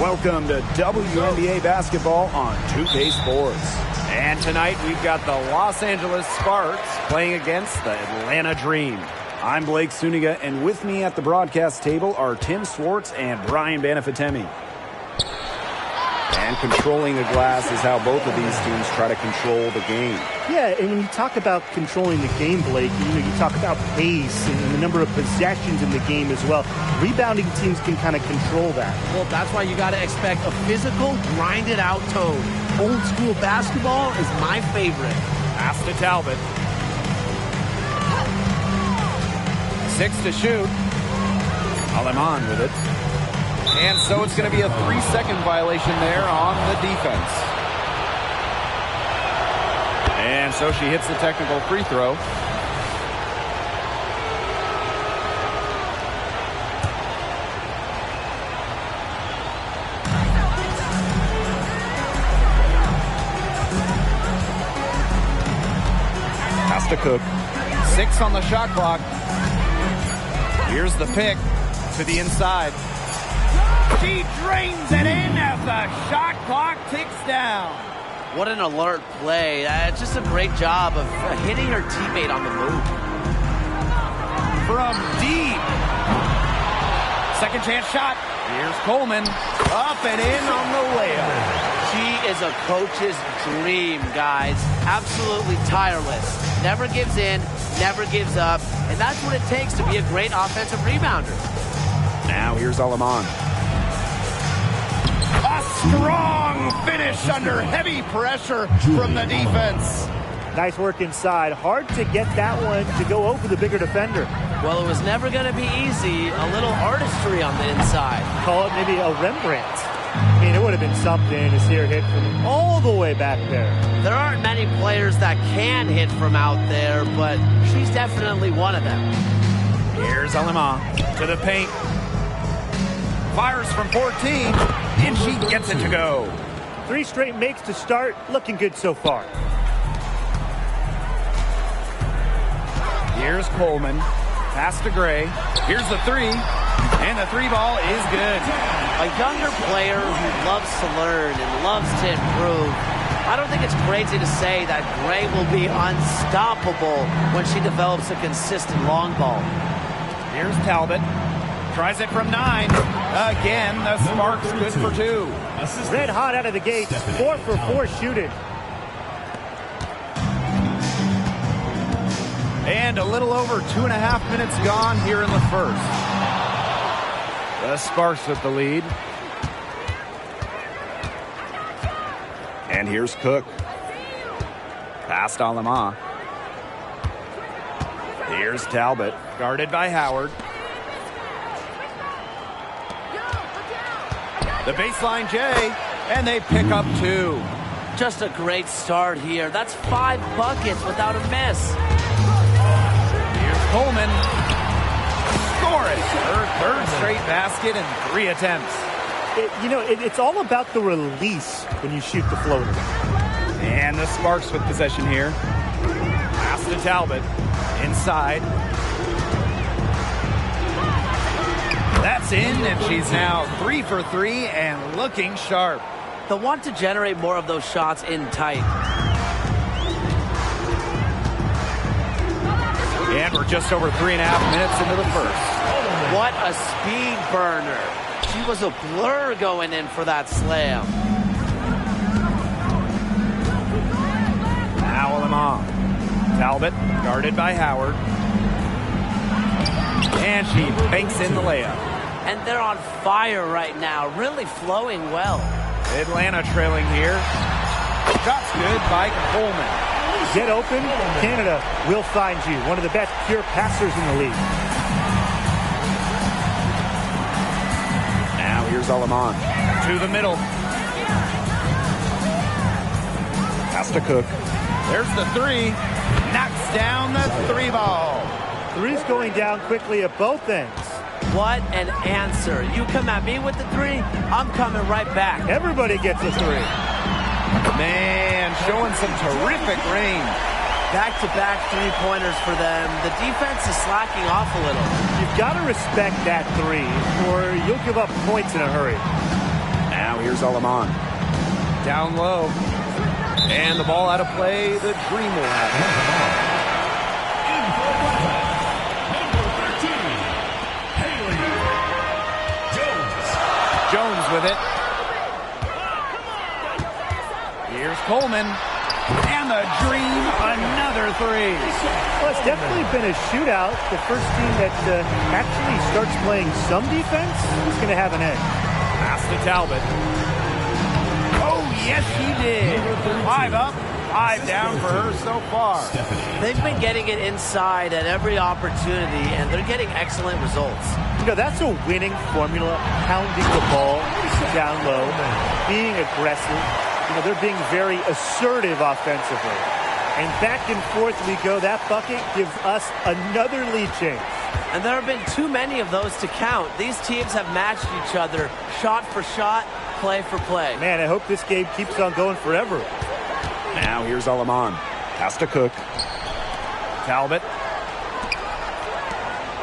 Welcome to WNBA basketball on 2K Sports. And tonight we've got the Los Angeles Sparks playing against the Atlanta Dream. I'm Blake Suniga, and with me at the broadcast table are Tim Swartz and Brian Banafitemi. And controlling the glass is how both of these teams try to control the game. Yeah, and when you talk about controlling the game, Blake, you talk about pace and the number of possessions in the game as well. Rebounding teams can kind of control that. Well, that's why you got to expect a physical, grinded-out tone. Old school basketball is my favorite. Pass to Talbot. 6 to shoot. Aleman with it. And so it's going to be a 3-second violation there on the defense. And so she hits the technical free throw. Pass to Cook. 6 on the shot clock. Here's the pick to the inside. She drains it in as the shot clock ticks down. What an alert play. It's just a great job of hitting her teammate on the move. From deep. Second chance shot. Here's Coleman. Up and in on the layup. She is a coach's dream, guys. Absolutely tireless. Never gives in, never gives up. And that's what it takes to be a great offensive rebounder. Now here's Aleman. A strong finish under heavy pressure from the defense. Nice work inside. Hard to get that one to go over the bigger defender. Well, it was never going to be easy. A little artistry on the inside. Call it maybe a Rembrandt. I mean, it would have been something to see her hit from all the way back there. There aren't many players that can hit from out there, but she's definitely one of them. Here's Aleman to the paint. Fires from 14, and she gets it to go. 3 straight makes to start. Looking good so far. Here's Coleman. Pass to Gray. Here's the 3, and the 3 ball is good. A younger player who loves to learn and loves to improve. I don't think it's crazy to say that Gray will be unstoppable when she develops a consistent long ball. Here's Talbot. Tries it from 9. Again, the Sparks good for 2. Red hot out of the gate. 4 for 4 shooting. And a little over 2.5 minutes gone here in the first. The Sparks with the lead. And here's Cook. Past Aleman. Here's Talbot. Guarded by Howard. The baseline J, and they pick up 2. Just a great start here. That's 5 buckets without a miss. Here's Coleman. Scoring her 3rd straight basket in 3 attempts. It's all about the release when you shoot the floater. And the Sparks with possession here. Pass to Talbot. Inside. That's in, and she's now 3 for 3 and looking sharp. They'll want to generate more of those shots in tight. And we're just over 3.5 minutes into the first. What a speed burner. She was a blur going in for that slam. Now Aleman. Talbot guarded by Howard. And she banks in the layup. And they're on fire right now, really flowing well. Atlanta trailing here. Shots good by Coleman. Get open, Canada will find you. One of the best pure passers in the league. Now here's Aleman. To the middle. Pass to Cook. There's the 3. Knocks down the 3 ball. 3's going down quickly at both ends. What an answer. You come at me with the 3, I'm coming right back. Everybody gets a 3. Man, showing some terrific range. Back-to-back three-pointers for them. The defense is slacking off a little. You've got to respect that 3, or you'll give up points in a hurry. Now here's Alaman. Down low. And the ball out of play. The Dream will have it. Jones with it. Here's Coleman. And the Dream, another three. Well, it's definitely been a shootout. The first team that actually starts playing some defense is going to have an edge. Pass to Talbot. Oh, yes, he did. 5 up, 5 down for her so far. They've been getting it inside at every opportunity, and they're getting excellent results. You know, that's a winning formula, pounding the ball down low, being aggressive. You know, they're being very assertive offensively. And back and forth we go. That bucket gives us another lead change. And there have been too many of those to count. These teams have matched each other shot for shot, play for play. Man, I hope this game keeps on going forever. Now here's Alaman. Pass to Cook. Talbot.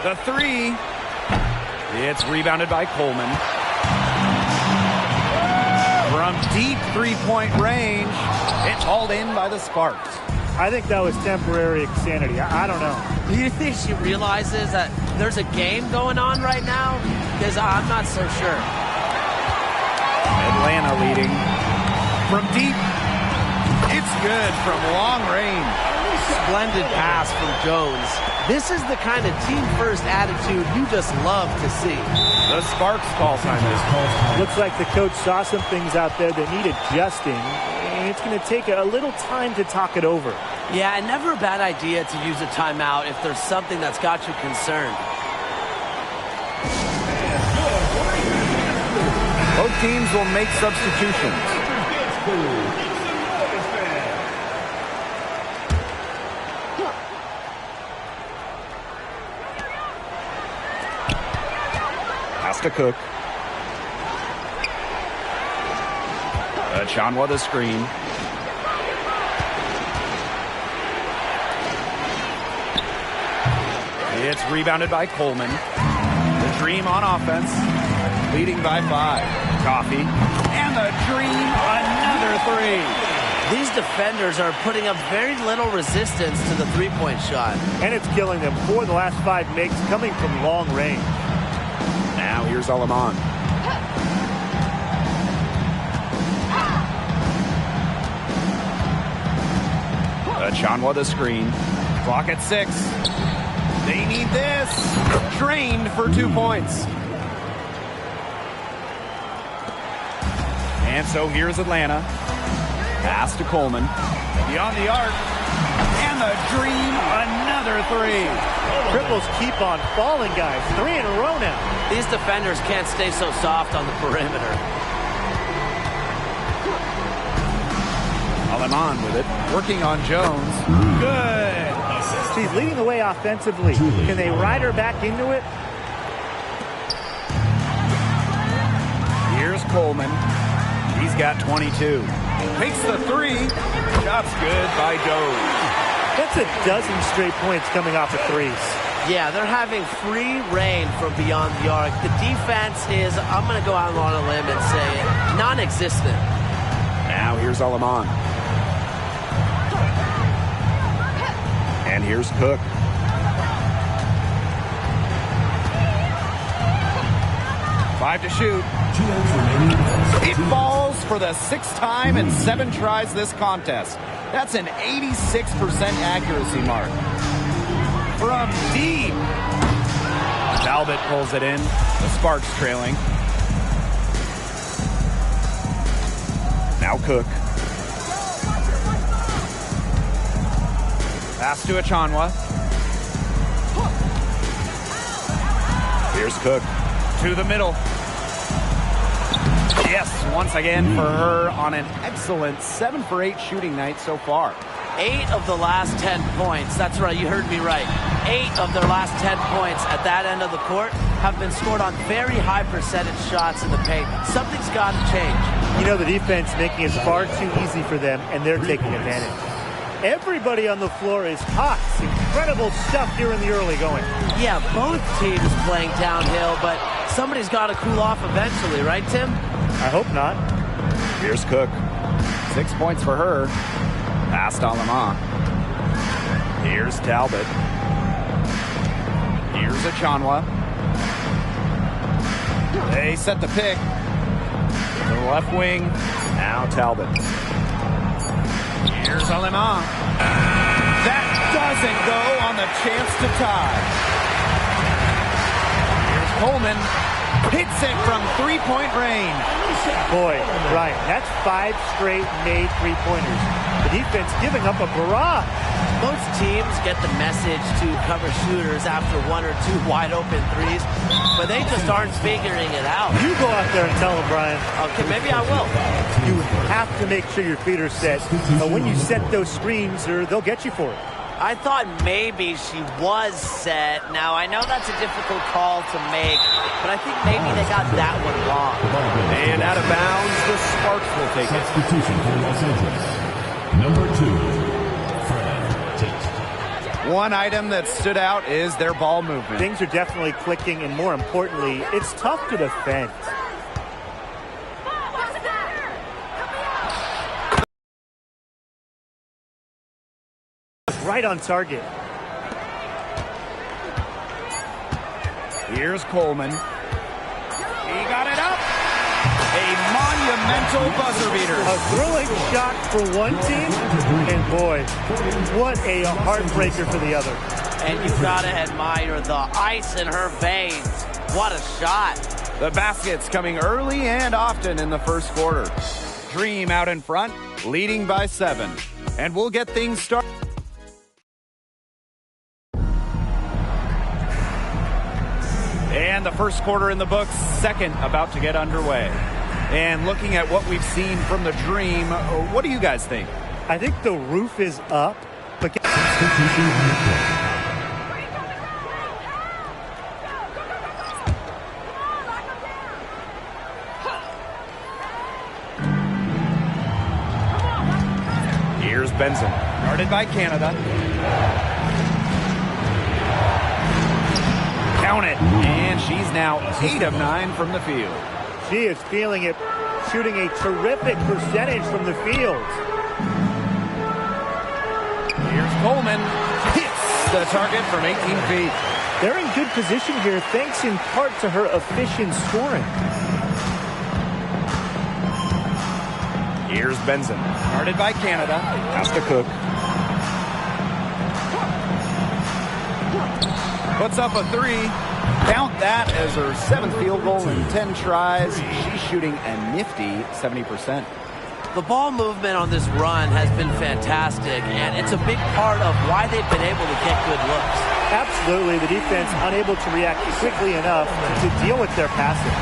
The three. It's rebounded by Coleman. From deep three-point range, it's hauled in by the Sparks. I think that was temporary insanity. I don't know. Do you think she realizes that there's a game going on right now? Because I'm not so sure. Atlanta leading. From deep, it's good from long range. Splendid pass from Jones. This is the kind of team-first attitude you just love to see. The Sparks call timeout. Looks like the coach saw some things out there that need adjusting, and it's going to take a little time to talk it over. Yeah, and never a bad idea to use a timeout if there's something that's got you concerned. Both teams will make substitutions. Pass to Cook. Chanwa the screen. It's rebounded by Coleman. The Dream on offense, leading by 5. Coffee. And the Dream, another three. These defenders are putting up very little resistance to the three-point shot. And it's killing them. 4 of the last 5 makes coming from long range. Now here's Alaman. Chanwa the screen. Clock at 6. They need this. Trained for 2 points. And so here's Atlanta. Pass to Coleman. Beyond the arc. And the Dream, another three. Triples keep on falling, guys. 3 in a row now. These defenders can't stay so soft on the perimeter. Alaman with it. Working on Jones. Good. She's leading the way offensively. Can they ride her back into it? Here's Coleman. He's got 22. Takes the three. Shot's good by Doe. That's a dozen straight points coming off of threes. Yeah, they're having free reign from beyond the arc. The defense is, I'm going to go out on a limb and say, non-existent. Now here's Alaman. And here's Cook. Five to shoot. It falls for the 6th time in 7 tries this contest. That's an 86% accuracy mark. From deep. Talbot pulls it in. The Sparks trailing. Now Cook. Pass to Achanwa. Here's Cook. To the middle. Yes, once again for her on an excellent 7 for 8 shooting night so far. 8 of the last 10 points. That's right, you heard me right. 8 of their last 10 points at that end of the court have been scored on very high percentage shots in the paint. Something's got to change. You know, the defense making it far too easy for them, and they're taking advantage. Everybody on the floor is hot. Incredible stuff here in the early going. Yeah, both teams playing downhill, but somebody's got to cool off eventually, right, Tim? I hope not. Here's Cook. 6 points for her. Past Alama. Here's Talbot. Here's Achanwa. They set the pick. To the left wing. Now Talbot. Here's Alama. That doesn't go on the chance to tie. Here's Coleman. Hits it from three-point range. Boy, Ryan, that's 5 straight made three-pointers. The defense giving up a barrage. Most teams get the message to cover shooters after 1 or 2 wide-open threes, but they just aren't figuring it out. You go out there and tell them, Brian. Okay, maybe I will. You have to make sure your feet are set. When you set those screens, they'll get you for it. I thought maybe she was set. Now, I know that's a difficult call to make, but I think maybe they got that one wrong. And out of bounds, the Sparks will take it. Substitution for Los Angeles. Number 2, Fred Tate. One item that stood out is their ball movement. Things are definitely clicking, and more importantly, it's tough to defend. Right on target. Here's Coleman. He got it up. A monumental buzzer beater. A thrilling shot for one team, and boy, what a heartbreaker for the other. And you've got to admire the ice in her veins. What a shot. The baskets coming early and often in the first quarter. Dream out in front, leading by 7. And we'll get things started. And the first quarter in the books, second about to get underway. And looking at what we've seen from the Dream, what do you guys think? I think the roof is up, but Here's Benson, guarded by Canada. Count it, and she's now 8 of 9 from the field. She is feeling it, shooting a terrific percentage from the field. Here's Coleman, hits the target from 18 feet. They're in good position here, thanks in part to her efficient scoring. Here's Benson, guarded by Canada. Pass to Cook. Puts up a 3. Count that as her 7th field goal in 10 tries. She's shooting a nifty 70%. The ball movement on this run has been fantastic, and it's a big part of why they've been able to get good looks. Absolutely, the defense unable to react quickly enough to deal with their passing.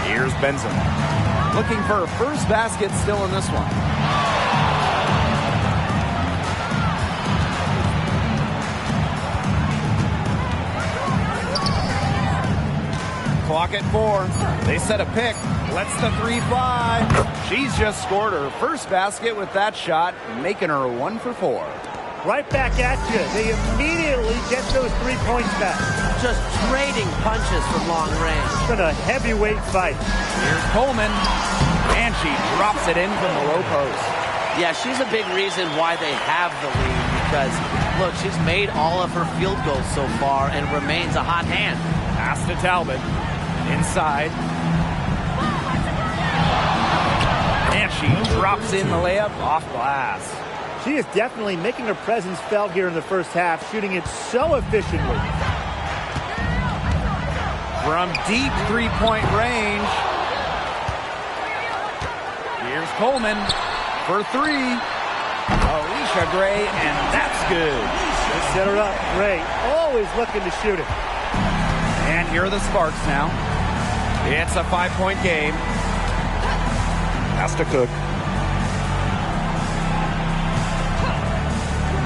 Here's Benson, looking for her first basket still in this one. Clock at 4. They set a pick. Lets the 3 fly. She's just scored her first basket with that shot, making her 1 for 4. Right back at you. They immediately get those 3 points back. Just trading punches from long range. It's been a heavyweight fight. Here's Coleman, and she drops it in from the low post. Yeah, she's a big reason why they have the lead because, look, she's made all of her field goals so far and remains a hot hand. Pass to Talbot. Inside. And she drops in the layup off glass. She is definitely making her presence felt here in the first half, shooting it so efficiently. From deep three-point range. Here's Coleman for 3. Alicia Gray, and that's good. They set her up. Gray always looking to shoot it. And here are the Sparks now. It's a 5-point game. Pass to Cook.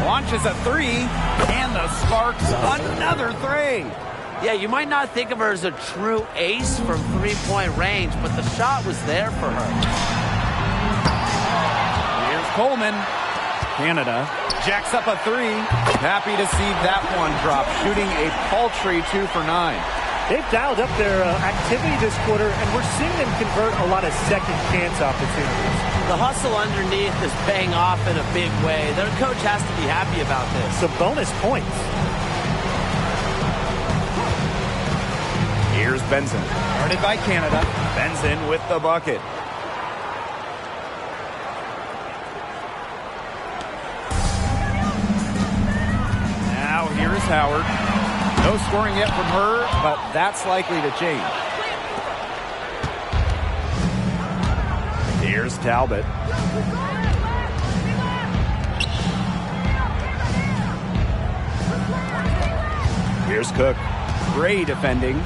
Launches a 3, and the Sparks another 3. Yeah, you might not think of her as a true ace from three-point range, but the shot was there for her. Here's Coleman. Canada jacks up a 3. Happy to see that one drop, shooting a paltry 2 for 9. They've dialed up their activity this quarter, and we're seeing them convert a lot of second chance opportunities. The hustle underneath is paying off in a big way. Their coach has to be happy about this. Some bonus points. Here's Benson. Guarded by Canada. Benson with the bucket. Now here is Howard. No scoring yet from her, but that's likely to change. Here's Talbot. Here's Cook. Gray defending.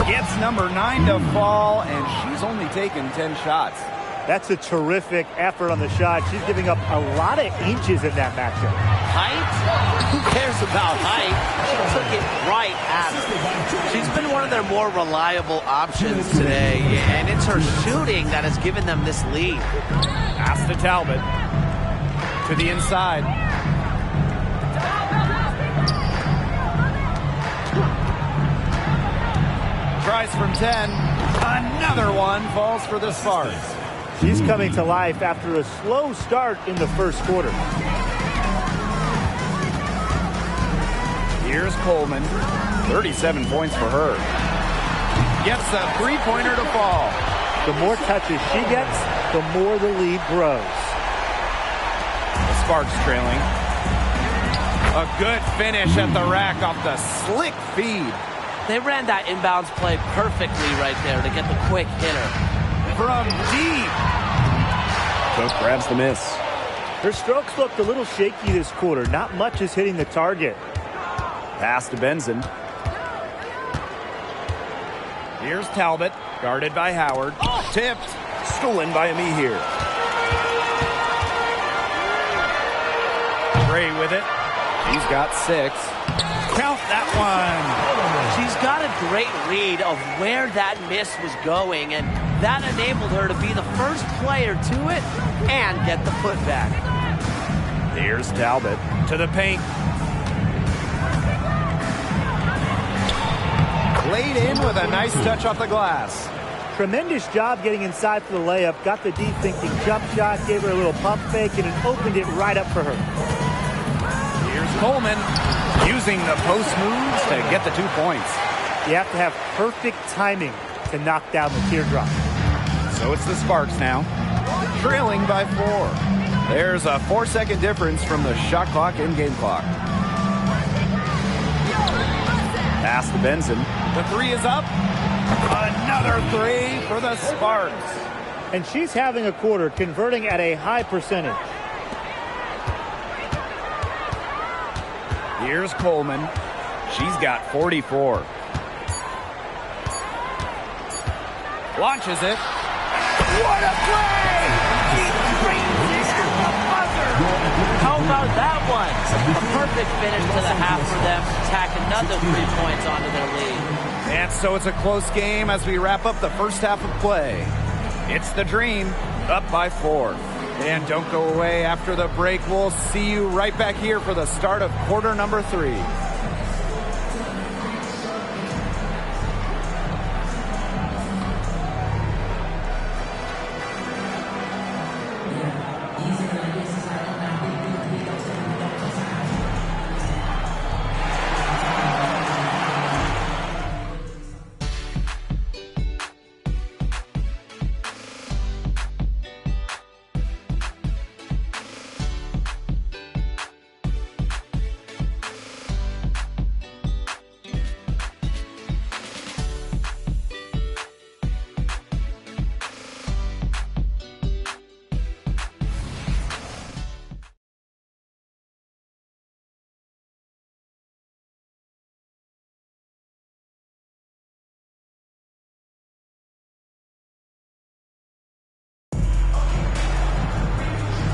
Gets number 9 to fall, and she's only taken 10 shots. That's a terrific effort on the shot. She's giving up a lot of inches in that matchup. Height? Who cares about height? She took it right at her. She's been one of their more reliable options today, and it's her shooting that has given them this lead. Pass to Talbot. To the inside. Tries from 10. Another one falls for the Sparks. She's coming to life after a slow start in the first quarter. Here's Coleman. 37 points for her. Gets a three-pointer to fall. The more touches she gets, the more the lead grows. The Sparks trailing. A good finish at the rack off the slick feed. They ran that inbounds play perfectly right there to get the quick hitter. From deep. Cook grabs the miss. Her strokes looked a little shaky this quarter. Not much is hitting the target. Pass to Benson. Here's Talbot, guarded by Howard. Tipped. Stolen by Amihir. Gray with it. He's got 6. Count that one. She's got a great read of where that miss was going, and that enabled her to be the first player to it and get the putback. Here's Talbot to the paint. Laid in with a nice touch off the glass. Tremendous job getting inside for the layup. Got the deep thinking jump shot, gave her a little pump fake, and it opened it right up for her. Here's Coleman using the post moves to get the 2 points. You have to have perfect timing to knock down the teardrop. So it's the Sparks now, trailing by 4. There's a 4-second difference from the shot clock and game clock. Pass to Benson. The 3 is up. Another 3 for the Sparks. And she's having a quarter, converting at a high percentage. Here's Coleman. She's got 44. Launches it. What a play! He brings it at the buzzer. How about that one? A perfect finish to the half for them to tack another 3 points onto their lead. And so it's a close game as we wrap up the first half of play. It's the Dream, up by 4. And don't go away after the break. We'll see you right back here for the start of quarter number 3.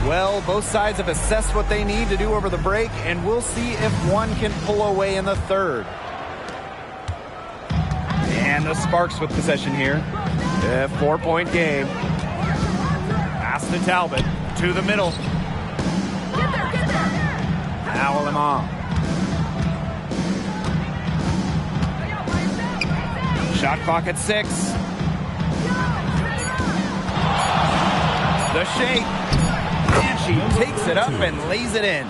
Well, both sides have assessed what they need to do over the break, and we'll see if one can pull away in the third. And the Sparks with possession here. A 4-point game. Pass to Talbot. To the middle. Now Lamont. Shot clock at 6. The shake. And she takes it up and lays it in.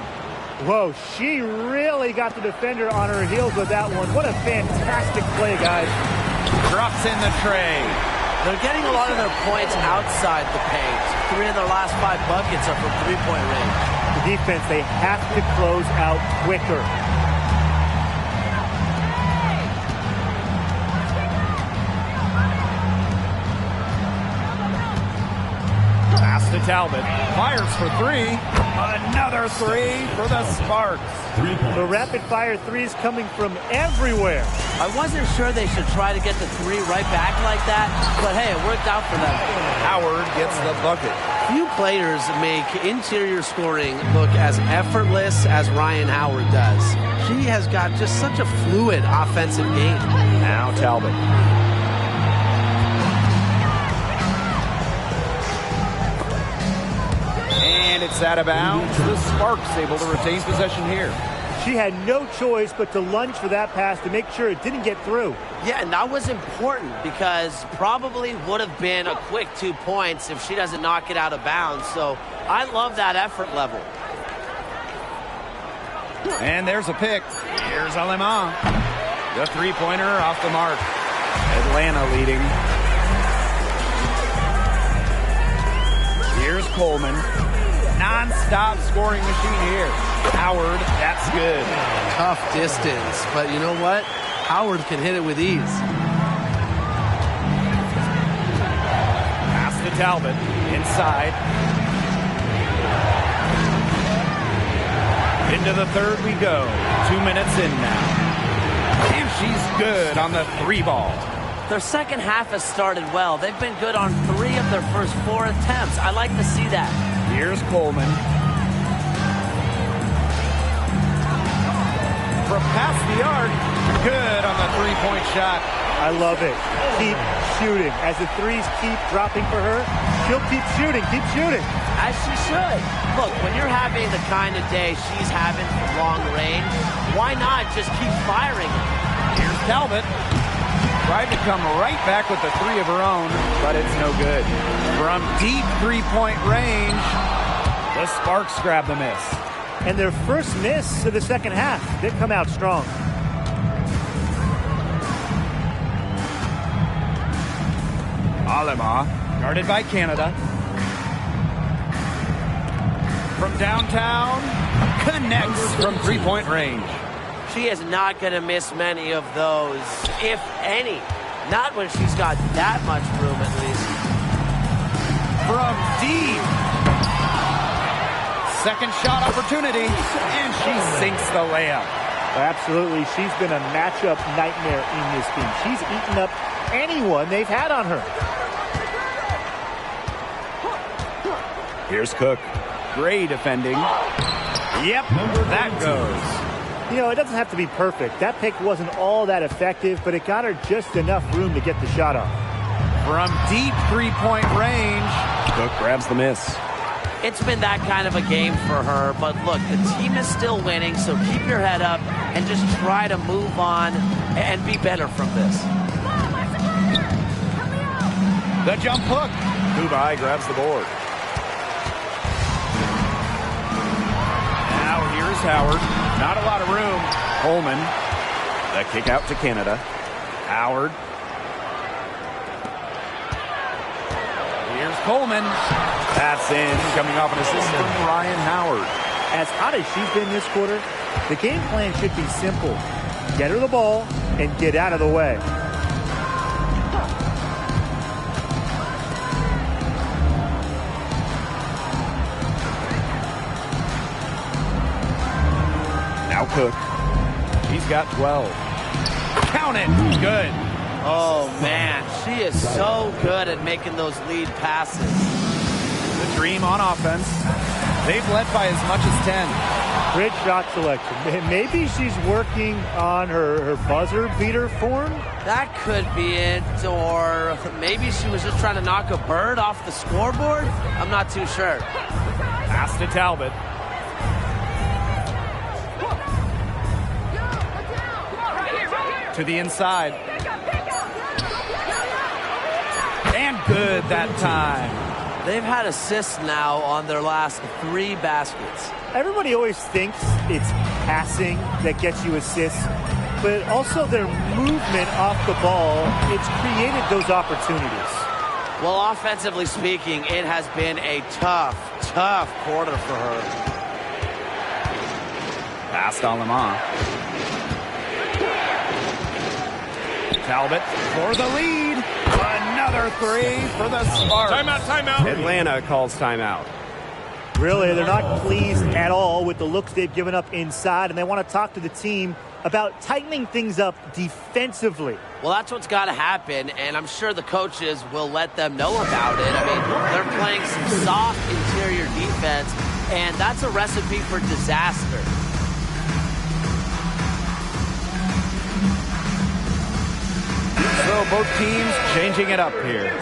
Whoa, she really got the defender on her heels with that one. What a fantastic play, guys. Drops in the tray. They're getting a lot of their points outside the paint. 3 of their last 5 buckets are from three-point range. The defense, they have to close out quicker. Pass to Talbot. Fires for 3. Another 3 for the Sparks. The rapid-fire threes coming from everywhere. I wasn't sure they should try to get the 3 right back like that, but hey, it worked out for them. Howard gets the bucket. Few players make interior scoring look as effortless as Ryan Howard does. She has got just such a fluid offensive game. Now Talbot. And it's out of bounds. The Sparks able to retain possession here. She had no choice but to lunge for that pass to make sure it didn't get through. Yeah, and that was important because probably would have been a quick 2 points if she doesn't knock it out of bounds. So I love that effort level. And there's a pick. Here's Alema. The three-pointer off the mark. Atlanta leading. Here's Coleman. Non-stop scoring machine here. Howard, that's good. Tough distance, but you know what? Howard can hit it with ease. Pass to Talbot. Inside. Into the third we go. 2 minutes in now. And she's good on the 3-ball. Their second half has started well. They've been good on 3 of their first 4 attempts. I like to see that. Here's Coleman. From past the arc, good on the 3-point shot. I love it. Keep shooting. As the threes keep dropping for her, she'll keep shooting. Keep shooting. As she should. Look, when you're having the kind of day she's having from long range, why not just keep firing it? Here's Talbot. Tried to come right back with the 3 of her own, but it's no good. From deep 3-point range, the Sparks grab the miss. And their first miss of the second half. They come out strong. Alema, guarded by Canada. From downtown, connects from 3-point range. She is not going to miss many of those, if any. Not when she's got that much room, at least. From deep. Second shot opportunity, and she sinks the layup. Absolutely. She's been a matchup nightmare in this team. She's eaten up anyone they've had on her. Here's Cook. Gray defending. Yep, that goes. You know, it doesn't have to be perfect. That pick wasn't all that effective, but it got her just enough room to get the shot off. From deep 3-point range, Cook grabs the miss. It's been that kind of a game for her, but look, the team is still winning, so keep your head up and just try to move on and be better from this. The jump hook. Kubai grabs the board. Now here's Howard. Not a lot of room. Coleman. The kick out to Canada. Howard. Here's Coleman. That's in. Coming off an assist from Ryan Howard. As hot as she's been this quarter, the game plan should be simple. Get her the ball and get out of the way. Now Cook. He's got 12. Count it. Good. Oh, man. She is so good at making those lead passes. The Dream on offense. They've led by as much as 10. Great shot selection. Maybe she's working on her buzzer beater form. That could be it, or maybe she was just trying to knock a bird off the scoreboard. I'm not too sure. Pass to Talbot. To the inside. good that time. They've had assists now on their last 3 baskets. Everybody always thinks it's passing that gets you assists, but also their movement off the ball, it's created those opportunities. Well, offensively speaking, it has been a tough quarter for her. Past Alemán. Talbot for the lead. Another 3 for the Sparks. Timeout. Atlanta calls timeout. Really, they're not pleased at all with the looks they've given up inside, and they want to talk to the team about tightening things up defensively. Well, that's what's got to happen, and I'm sure the coaches will let them know about it. I mean, they're playing some soft interior defense, and that's a recipe for disaster. So both teams changing it up here.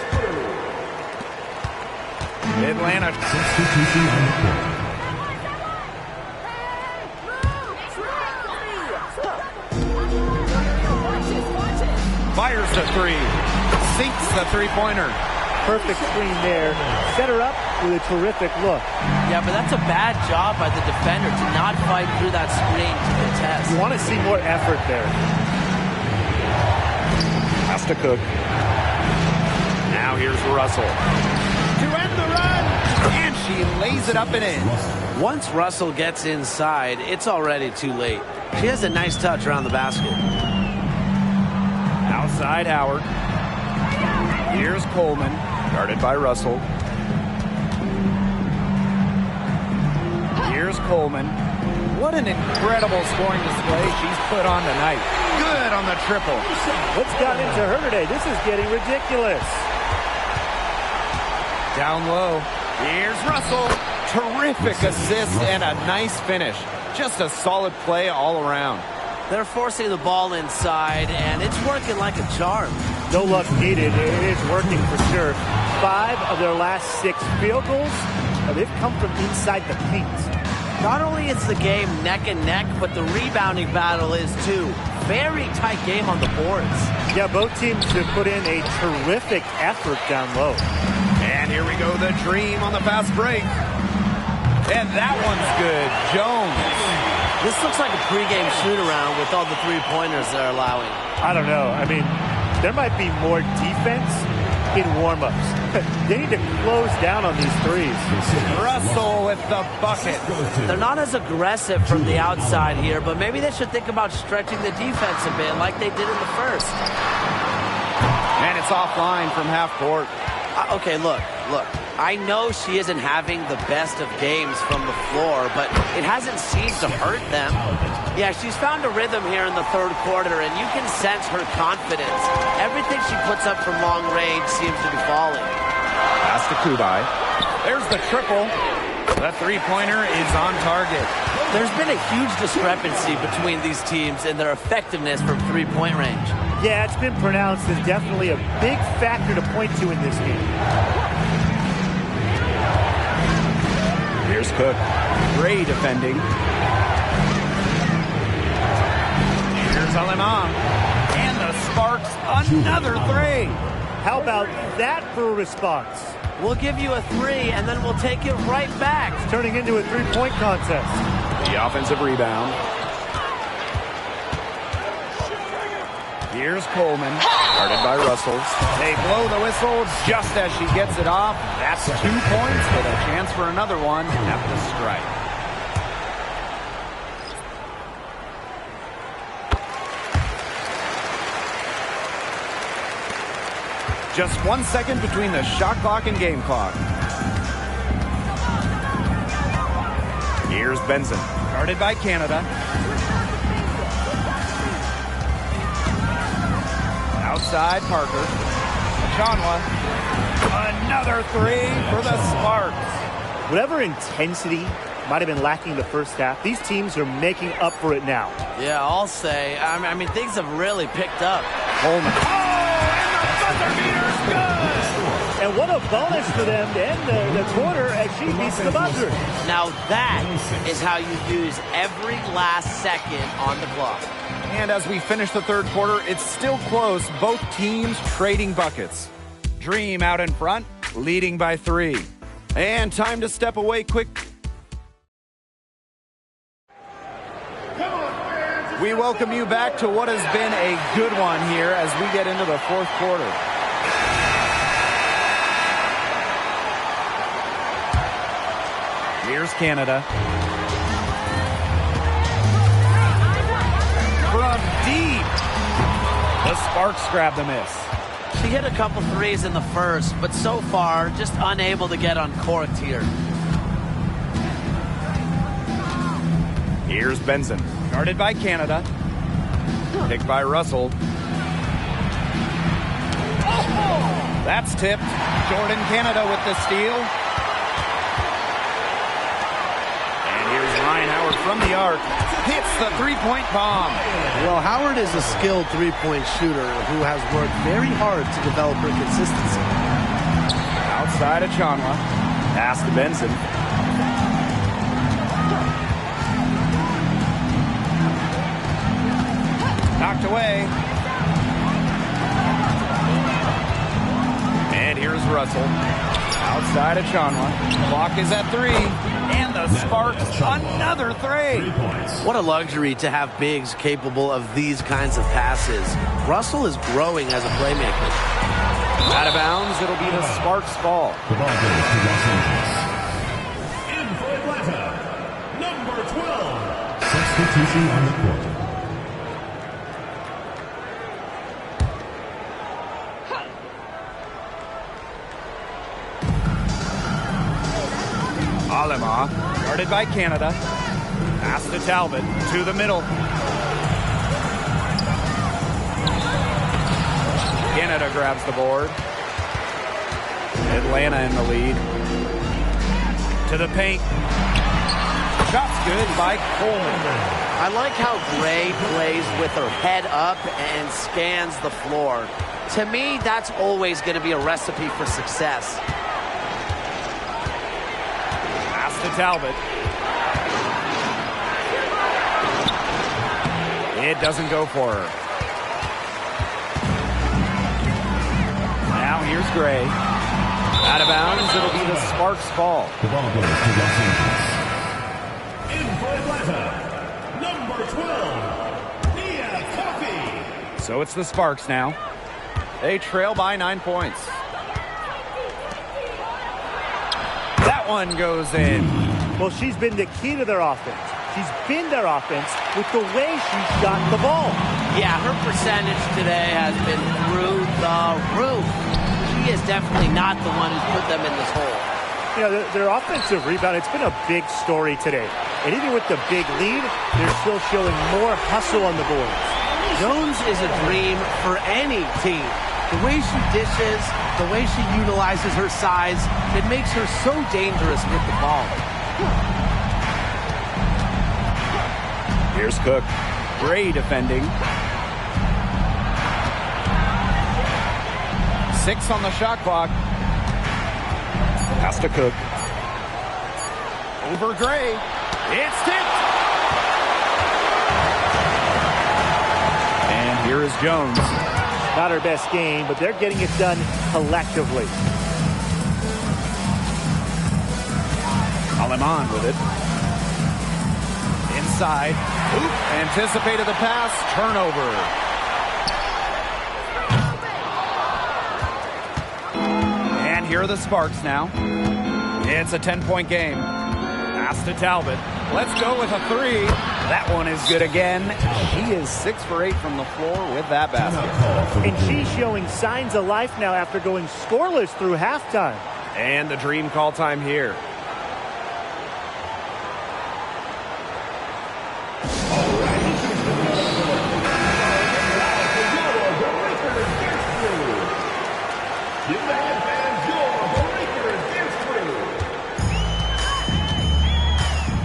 Atlanta. Substitution on the court. Fires the 3. Sinks the three-pointer. Perfect screen there. Set her up with a terrific look. Yeah, but that's a bad job by the defender to not fight through that screen to contest. You want to see more effort there. Has to Cook. Now here's Russell. To end the run. And she lays it up and in. Once Russell gets inside, it's already too late. She has a nice touch around the basket. Outside Howard. Here's Coleman. Guarded by Russell. Here's Coleman. What an incredible scoring display she's put on tonight. Good on the triple. What's gotten into her today? This is getting ridiculous. Down low. Here's Russell. Terrific assist and a nice finish. Just a solid play all around. They're forcing the ball inside, and it's working like a charm. No luck needed. It is working for sure. 5 of their last 6 field goals, they've come from inside the paint. Not only is the game neck and neck, but the rebounding battle is too. Very tight game on the boards. Yeah, both teams have put in a terrific effort down low. And here we go, the Dream on the fast break. And that one's good. Jones. This looks like a pregame shoot-around with all the three-pointers they're allowing. I don't know. I mean, there might be more defense in warm-ups. They need to close down on these threes. Russell with the bucket. They're not as aggressive from the outside here, but maybe they should think about stretching the defense a bit like they did in the first. And it's offline from half court. Okay, look. I know she isn't having the best of games from the floor, but it hasn't seemed to hurt them. Yeah, she's found a rhythm here in the third quarter, and you can sense her confidence. Everything she puts up from long range seems to be falling. Pass to Kubai. There's the triple. The three-pointer is on target. There's been a huge discrepancy between these teams in their effectiveness from three-point range. Yeah, it's been pronounced as definitely a big factor to point to in this game. Here's Cook. Great defending. Here's Alemán. And the Sparks, another 3. How about that for a response? We'll give you a 3, and then we'll take it right back. It's turning into a three-point contest. The offensive rebound. Here's Coleman, guarded by Russell. They blow the whistle just as she gets it off. That's 2 points, but a chance for another one at the strike. Just 1 second between the shot clock and game clock. Here's Benson, guarded by Canada. Outside Parker. Chanwa. Another 3 for the Sparks. Whatever intensity might have been lacking the first half, these teams are making up for it now. Yeah, I'll say. I mean, things have really picked up. Coleman. Oh, and the buzzer beater's good. And what a bonus for them to end the quarter as she beats the buzzer. Now that is how you use every last second on the clock. And as we finish the third quarter, it's still close. Both teams trading buckets. Dream out in front, leading by 3. And time to step away quick. We welcome you back to what has been a good one here as we get into the fourth quarter. Here's Canada. From deep, the Sparks grab the miss. She hit a couple threes in the first, but so far, just unable to get uncorked here. Here's Benson. Guarded by Canada. Picked by Russell. That's tipped. Jordan Canada with the steal. And here's Ryan Howard from the arc. Hits the three-point bomb. Well, Howard is a skilled three-point shooter who has worked very hard to develop her consistency. Outside of Chanwa. Pass to Benson. Knocked away. And here's Russell. Outside of Chanwa. Clock is at 3. And the Sparks, another 3. What a luxury to have bigs capable of these kinds of passes. Russell is growing as a playmaker. Out of bounds, it'll be the Sparks' ball. The ball goes to Los Angeles. In for Atlanta, number 12. Substitution on the court. Alema, guarded by Canada. Pass to Talbot, to the middle. Canada grabs the board. Atlanta in the lead. To the paint. Shot's good by Coleman. I like how Gray plays with her head up and scans the floor. To me, that's always going to be a recipe for success. To Talbot. It doesn't go for her. Now here's Gray. Out of bounds, it'll be the Sparks' ball. The ball goes to Los Angeles. In for Atlanta, number 12, Nia Coffey. So it's the Sparks now. They trail by 9 points. That one goes in. Well, she's been the key to their offense. She's been their offense with the way she shot the ball. Yeah, her percentage today has been through the roof. She is definitely not the one who's put them in this hole. You know, their offensive rebound, it's been a big story today. And even with the big lead, they're still showing more hustle on the boards. Jones is a dream for any team. The way she dishes, the way she utilizes her size, it makes her so dangerous with the ball. Here's Cook. Gray defending. 6 on the shot clock. Pass to Cook. Over Gray. It's tipped. And here is Jones. Not her best game, but they're getting it done collectively. Aleman with it. Inside. Oop. Anticipated the pass. Turnover. And here are the Sparks now. It's a 10-point game. Pass to Talbot. Let's go with a 3. That one is good again. She is 6 for 8 from the floor with that basket. And she's showing signs of life now after going scoreless through halftime. And the Dream call time here.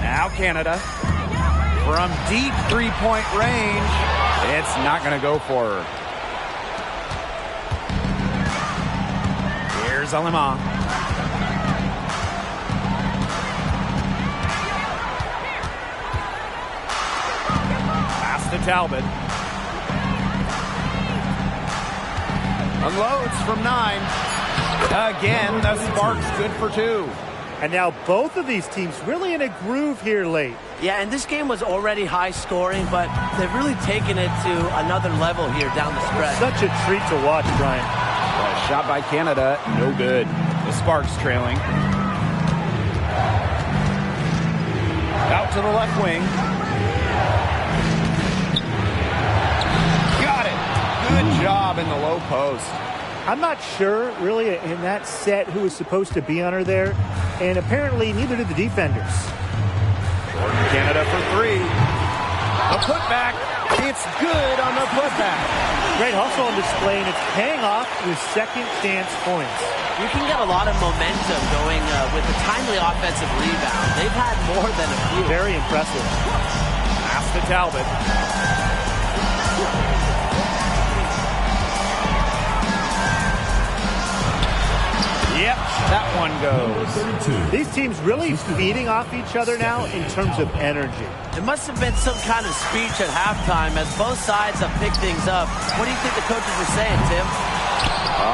Now Canada. From deep three-point range, it's not going to go for her. Here's Alema. Pass to Talbot. Unloads from 9. Again, the Sparks good for 2. And now both of these teams really in a groove here late. Yeah, and this game was already high scoring, but they've really taken it to another level here down the stretch. Such a treat to watch, Brian. Shot by Canada, no good. The Sparks trailing. Out to the left wing. Got it. Good job in the low post. I'm not sure, really, in that set who was supposed to be on her there, and apparently neither did the defenders. Canada for 3. A putback. It's good on the putback. Great hustle on display, and it's paying off with second chance points. You can get a lot of momentum going with a timely offensive rebound. They've had more than a few. Very impressive. Pass to Talbot. Yep, that one goes. These teams really feeding off each other now in terms of energy. It must have been some kind of speech at halftime as both sides have picked things up. What do you think the coaches were saying, Tim?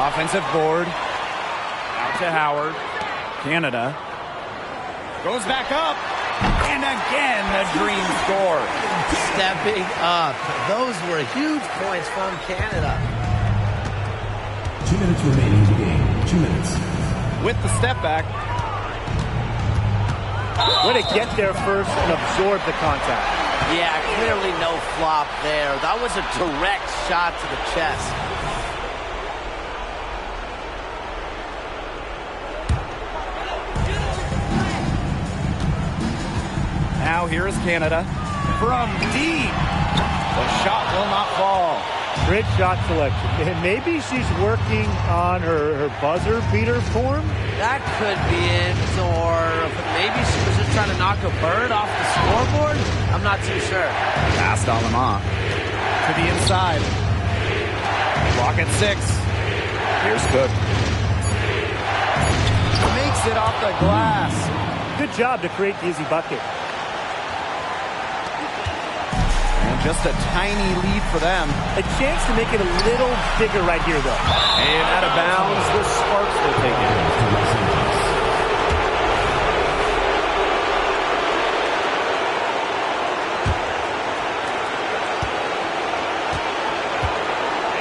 Offensive board. Out to Howard. Canada. Goes back up. And again, the dream score. Stepping up. Those were huge points from Canada. 2 minutes remaining in the game. 2 minutes. With the step back. Way to get there first and absorb the contact. Yeah, clearly no flop there. That was a direct shot to the chest. Now here is Canada. From deep. The shot will not fall. Great shot selection. And maybe she's working on her buzzer beater form. That could be it, or maybe she was just trying to knock a bird off the scoreboard. I'm not too sure. Past Alema. To the inside. Clock at 6. Here's Cook. Makes it off the glass. Good job to create the easy bucket. Just a tiny lead for them. A chance to make it a little bigger right here, though. And out of bounds, the Sparks will take it.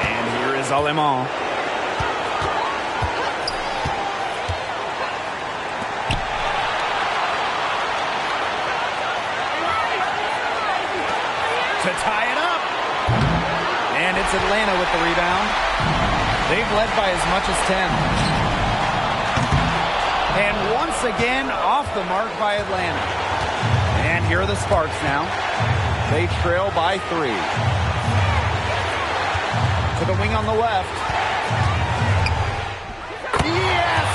And here is Alema. To tie it up. And it's Atlanta with the rebound. They've led by as much as 10. And once again, off the mark by Atlanta. And here are the Sparks now. They trail by 3. To the wing on the left. Yes!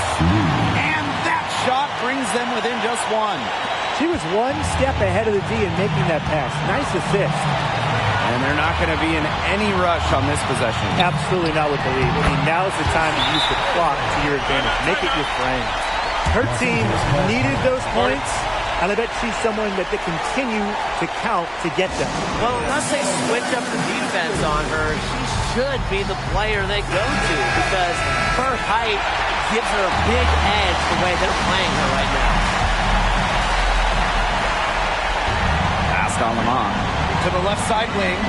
And that shot brings them within just 1. She was one step ahead of the D in making that pass. Nice assist. And they're not going to be in any rush on this possession. Absolutely not with the lead. I mean, now's the time to use the clock to your advantage. Make it your friend. Her team needed those points, and I bet she's someone that they continue to count to get them. Well, unless they switch up the defense on her, she should be the player they go to because her height gives her a big edge the way they're playing her right now. Passed on Lamont to the left side wing.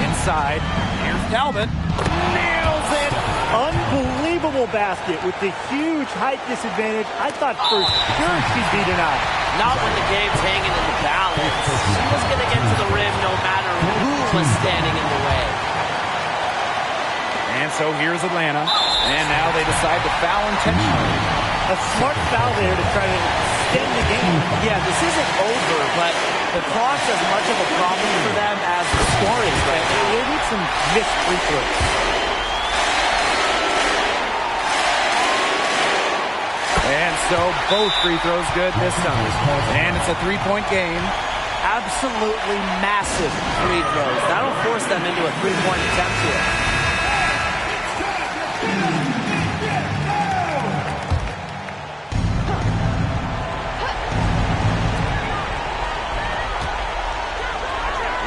Inside. Here's Talbot. Nails it. Unbelievable basket with the huge height disadvantage. I thought for sure she'd be denied. Not when the game's hanging in the balance. She was going to get to the rim no matter who was standing in the way. And so here's Atlanta. And now they decide to foul intentionally. A smart foul there to try to extend the game. Yeah, this isn't over, but the clock's as much of a problem for them as the score is. Right? They need some missed free throws. And so both free throws good this time. And it's a three-point game. Absolutely massive free throws. That'll force them into a three-point attempt here.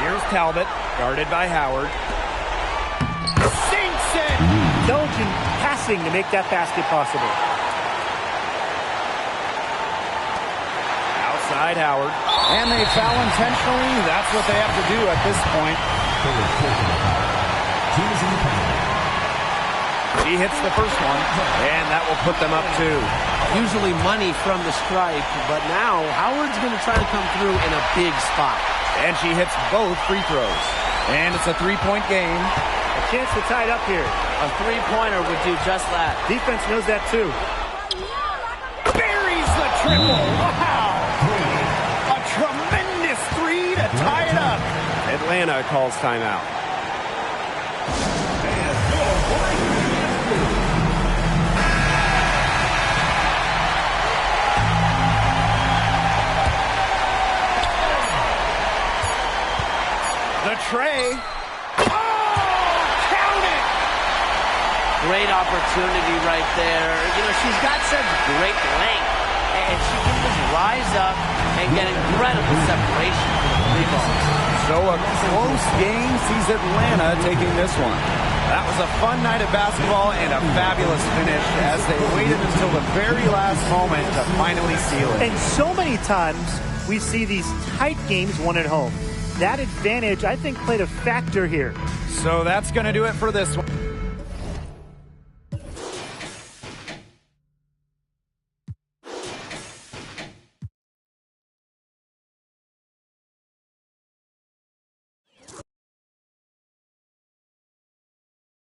Here's Talbot, guarded by Howard. spacing to make that basket possible. Outside Howard. And they foul intentionally. That's what they have to do at this point. He hits the first one, and that will put them up 2. Usually money from the stripe, but now Howard's going to try to come through in a big spot. And she hits both free throws. And it's a 3-point game. A chance to tie it up here. A three-pointer would do just that. Defense knows that too. Buries the triple. Wow. A tremendous 3 to tie it up. Atlanta calls timeout. The tray. Oh, count it! Great opportunity right there. You know, she's got such great length, and she can just rise up and get incredible separation from the three balls. So a close game sees Atlanta taking this one. That was a fun night of basketball and a fabulous finish as they waited until the very last moment to finally seal it. And so many times we see these tight games won at home. That advantage, I think, played a factor here. So that's going to do it for this one.